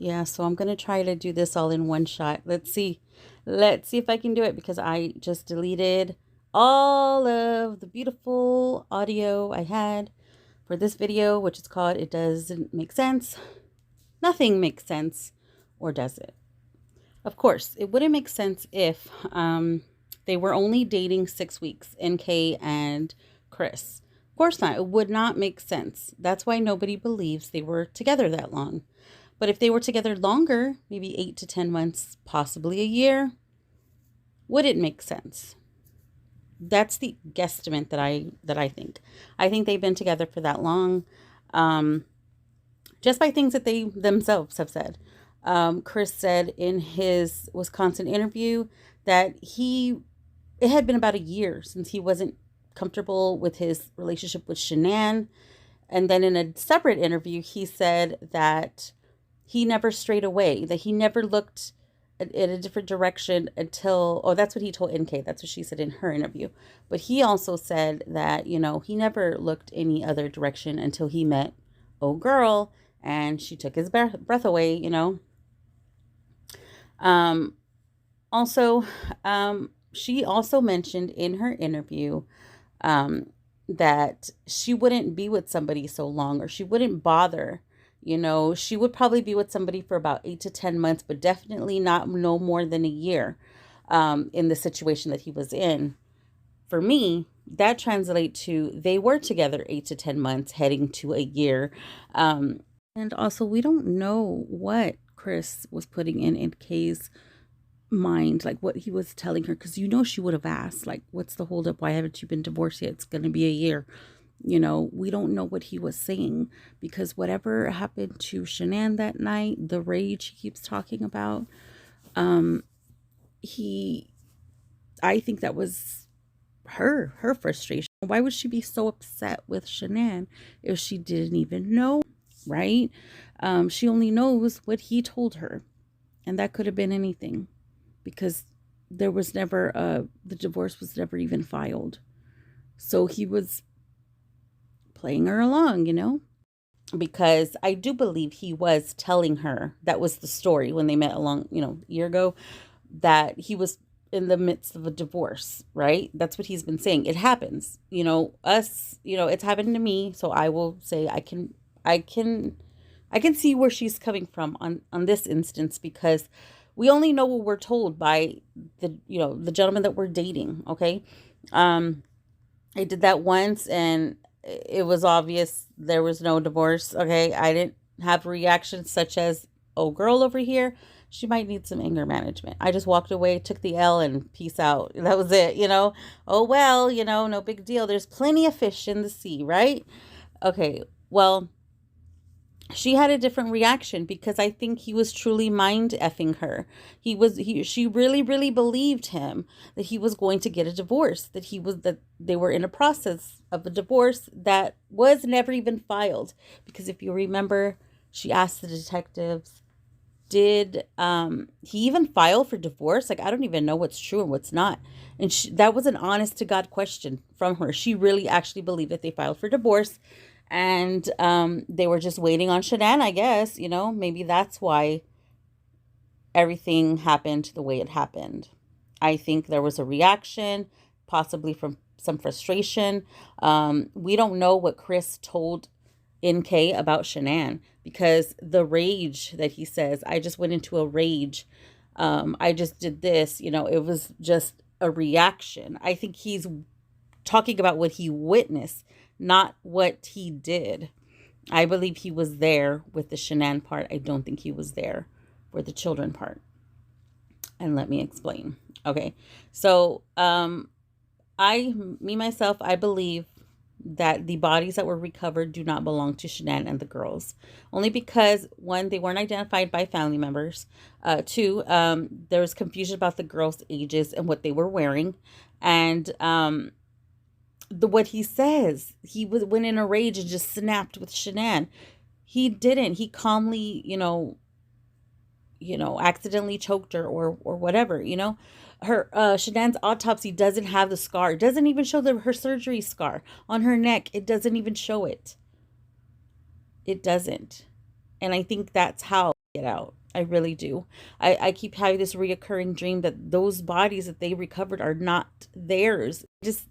Yeah, so I'm going to try to do this all in one shot. Let's see. Let's see if I can do it because I just deleted all of the beautiful audio I had for this video, which is called It Doesn't Make Sense. Nothing makes sense, or does it? Of course, it wouldn't make sense if they were only dating 6 weeks, NK and Chris. Of course not. It would not make sense. That's why nobody believes they were together that long. But if they were together longer, maybe 8 to 10 months, possibly a year, would it make sense? That's the guesstimate that I think. I think they've been together for that long, just by things that they themselves have said. Chris said in his Wisconsin interview that it had been about a year since he wasn't comfortable with his relationship with Shanann. And then in a separate interview, he said that he never strayed away, that he never looked in a different direction until, oh, that's what he told NK. That's what she said in her interview. But he also said that, he never looked any other direction until he met old girl and she took his breath away, Also, she also mentioned in her interview that she wouldn't be with somebody so long, or she wouldn't bother. She would probably be with somebody for about 8 to 10 months, but definitely not no more than a year in the situation that he was in. For me, that translates to they were together 8 to 10 months, heading to a year. And also, we don't know what Chris was putting in NK's mind, like what he was telling her, because she would have asked, like, what's the holdup? Why haven't you been divorced yet? It's going to be a year. We don't know what he was saying, because whatever happened to Shanann that night, the rage he keeps talking about, I think that was her frustration. Why would she be so upset with Shanann if she didn't even know, right? She only knows what he told her, and that could have been anything, because there was never the divorce was never even filed. So he was playing her along, because I do believe he was telling her, that was the story when they met a year ago, that he was in the midst of a divorce, right? That's what he's been saying. It happens, it's happened to me. So I will say I can see where she's coming from on this instance, because we only know what we're told by the gentleman that we're dating. Okay. I did that once and it was obvious there was no divorce. Okay. I didn't have reactions such as, oh, girl over here, she might need some anger management. I just walked away, took the L, and peace out. That was it. Oh, well, no big deal. There's plenty of fish in the sea, right? Okay. Well, she had a different reaction, because I think he was truly mind effing her. She really, really believed him that he was going to get a divorce, that they were in a process of a divorce that was never even filed. Because if you remember, she asked the detectives, did he even file for divorce? Like, I don't even know what's true and what's not. And that was an honest to God question from her. She really actually believed that they filed for divorce. And they were just waiting on Shanann, I guess. Maybe that's why everything happened the way it happened. I think there was a reaction, possibly from some frustration. We don't know what Chris told NK about Shanann, because the rage that he says, I just went into a rage. I just did this. It was just a reaction. I think he's talking about what he witnessed, not what he did. I believe he was there with the Shanann part. I don't think he was there for the children part. And let me explain. Okay. So, myself, I believe that the bodies that were recovered do not belong to Shanann and the girls. Only because, one, they weren't identified by family members. Two, there was confusion about the girls' ages and what they were wearing. And, what he says, went in a rage and just snapped with Shanann. He didn't. He calmly, accidentally choked her or whatever. Her Shanann's autopsy doesn't have the scar. It doesn't even show her surgery scar on her neck. It doesn't even show it. It doesn't. And I think that's how get out. I really do. I keep having this reoccurring dream that those bodies that they recovered are not theirs.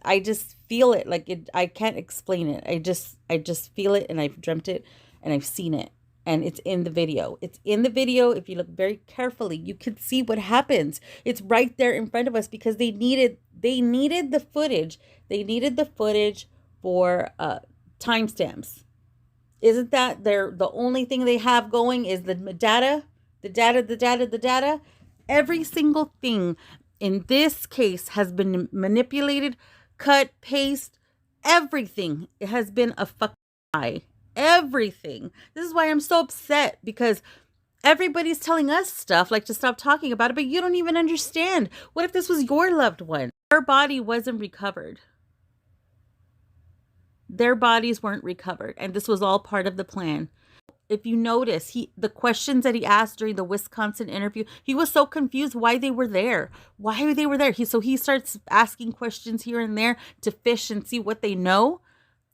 I just feel it. Like it, I can't explain it. I just feel it, and I've dreamt it and I've seen it. And it's in the video. It's in the video. If you look very carefully, you can see what happens. It's right there in front of us because they needed the footage. They needed the footage for timestamps. Isn't that the only thing they have going is the data? The data. Every single thing in this case has been manipulated, cut, paste, everything. It has been a fucking lie. Everything. This is why I'm so upset, because everybody's telling us stuff like to stop talking about it, but you don't even understand. What if this was your loved one? Her body wasn't recovered. Their bodies weren't recovered, and this was all part of the plan. If you notice, the questions that he asked during the Wisconsin interview, he was so confused why they were there. Why they were there. He starts asking questions here and there to fish and see what they know.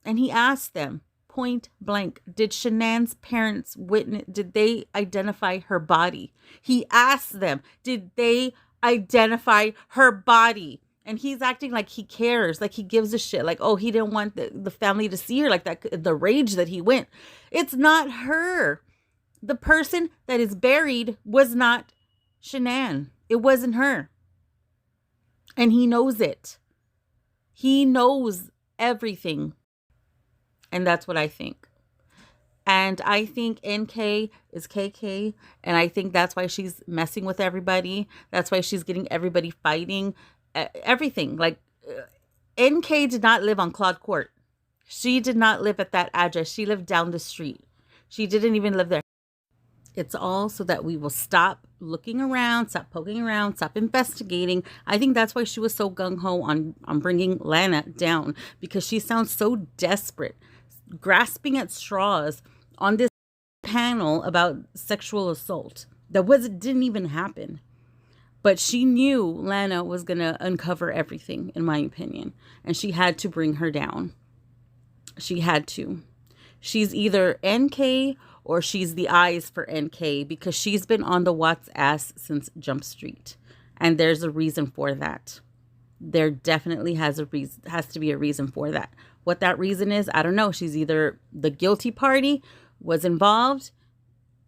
And he asked them point blank, did Shanann's parents did they identify her body? He asked them, did they identify her body? And he's acting like he cares, like he gives a shit. Like, oh, he didn't want the family to see her, like that, the rage that he went. It's not her. The person that is buried was not Shanann. It wasn't her. And he knows it. He knows everything. And that's what I think. And I think NK is KK. And I think that's why she's messing with everybody. That's why she's getting everybody fighting. Everything. Like, NK did not live on Claude Court. She did not live at that address. She lived down the street. She didn't even live there. It's all so that we will stop looking around, stop poking around, stop investigating. I think that's why she was so gung-ho on bringing Lana down, because she sounds so desperate, grasping at straws on this panel about sexual assault that didn't even happen. But she knew Lana was going to uncover everything, in my opinion. And she had to bring her down. She had to. She's either NK or she's the eyes for NK, because she's been on the Watts ass since Jump Street. And there's a reason for that. There definitely has to be a reason for that. What that reason is, I don't know. She's either the guilty party was involved,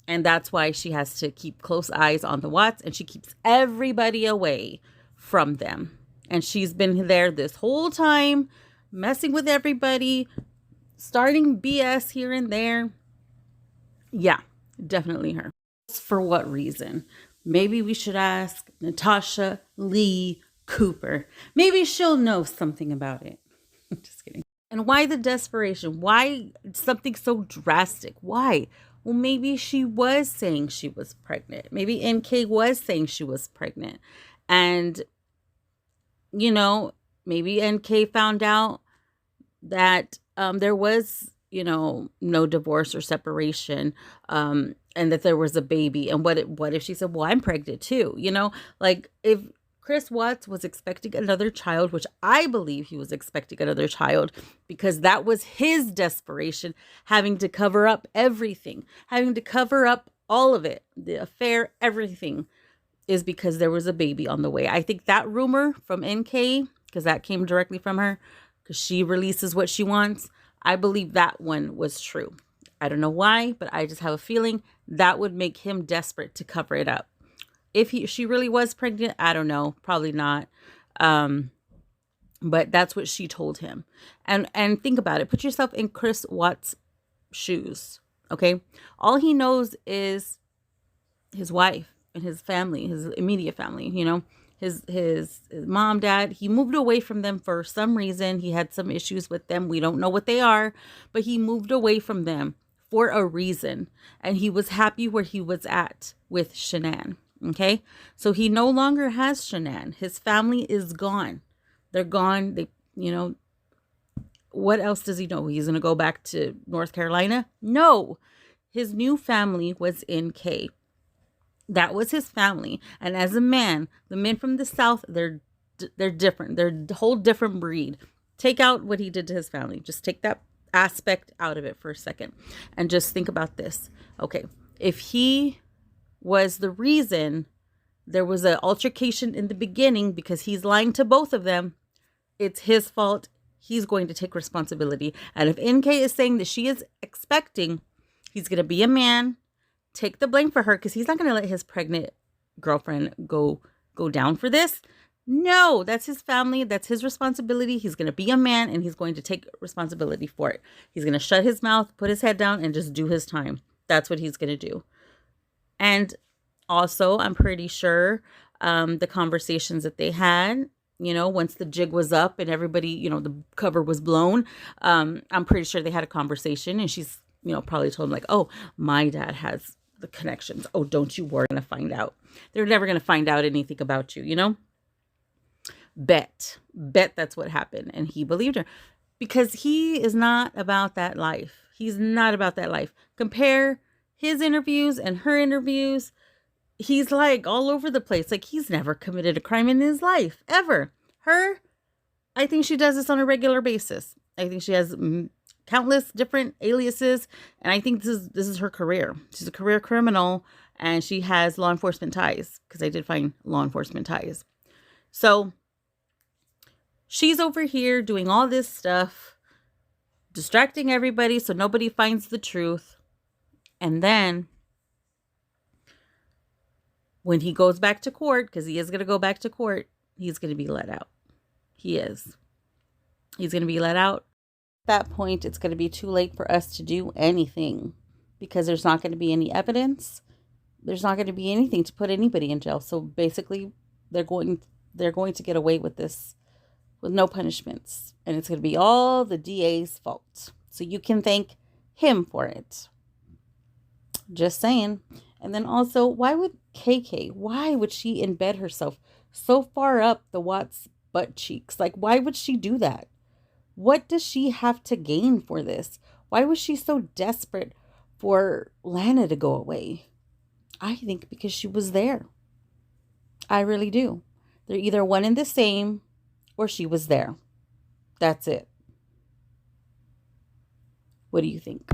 and that's why she has to keep close eyes on the Watts, and she keeps everybody away from them. And she's been there this whole time, messing with everybody, starting BS here and there. Yeah, definitely her. For what reason? Maybe we should ask Natasha Lee Cooper. Maybe she'll know something about it. Just kidding. And why the desperation? Why something so drastic? Why? Well, maybe she was saying she was pregnant. Maybe NK was saying she was pregnant. And, you know, maybe NK found out that there was, you know, no divorce or separation, and that there was a baby. And what if she said, well, I'm pregnant too? You know, like if Chris Watts was expecting another child, which I believe he was expecting another child, because that was his desperation, having to cover up everything, having to cover up all of it, the affair, everything, is because there was a baby on the way. I think that rumor from NK, because that came directly from her, because she releases what she wants, I believe that one was true. I don't know why, but I just have a feeling that would make him desperate to cover it up. If she really was pregnant, I don't know. Probably not. But that's what she told him. And think about it. Put yourself in Chris Watts' shoes. Okay? All he knows is his wife and his family, his immediate family, you know. His mom, dad, he moved away from them for some reason. He had some issues with them. We don't know what they are, but he moved away from them for a reason. And he was happy where he was at with Shanann. Okay, so he no longer has Shanann. His family is gone. They're gone. They, you know, what else does he know? He's going to go back to North Carolina? No, his new family was in K. That was his family. And as a man, the men from the South, they're different. They're a whole different breed. Take out what he did to his family. Just take that aspect out of it for a second. And just think about this. Okay, if he was the reason there was an altercation in the beginning, because he's lying to both of them. It's his fault. He's going to take responsibility. And if NK is saying that she is expecting, he's going to be a man, take the blame for her, because he's not going to let his pregnant girlfriend go down for this. No, that's his family. That's his responsibility. He's going to be a man, and he's going to take responsibility for it. He's going to shut his mouth, put his head down, and just do his time. That's what he's going to do. And also, I'm pretty sure the conversations that they had, once the jig was up and everybody, the cover was blown, I'm pretty sure they had a conversation, and she's, probably told him like, oh, my dad has the connections. Oh, don't you worry, going to find out. They're never going to find out anything about you, Bet that's what happened. And he believed her, because he is not about that life. He's not about that life. Compare his interviews and her interviews. He's like all over the place. Like, he's never committed a crime in his life, ever. Her, I think she does this on a regular basis. I think she has countless different aliases, and I think this is her career. She's a career criminal, and she has law enforcement ties, because I did find law enforcement ties. So she's over here doing all this stuff, distracting everybody so nobody finds the truth. And then when he goes back to court, because he is going to go back to court, he's going to be let out. He is. He's going to be let out. At that point, it's going to be too late for us to do anything, because there's not going to be any evidence. There's not going to be anything to put anybody in jail. So basically, they're going to get away with this with no punishments. And it's going to be all the DA's fault. So you can thank him for it. Just saying. And then also, why would she embed herself so far up the Watts butt cheeks? Like, why would she do that? What does she have to gain for this? Why was she so desperate for Lana to go away? I think because she was there. I really do. They're either one and the same, or she was there. That's it. What do you think?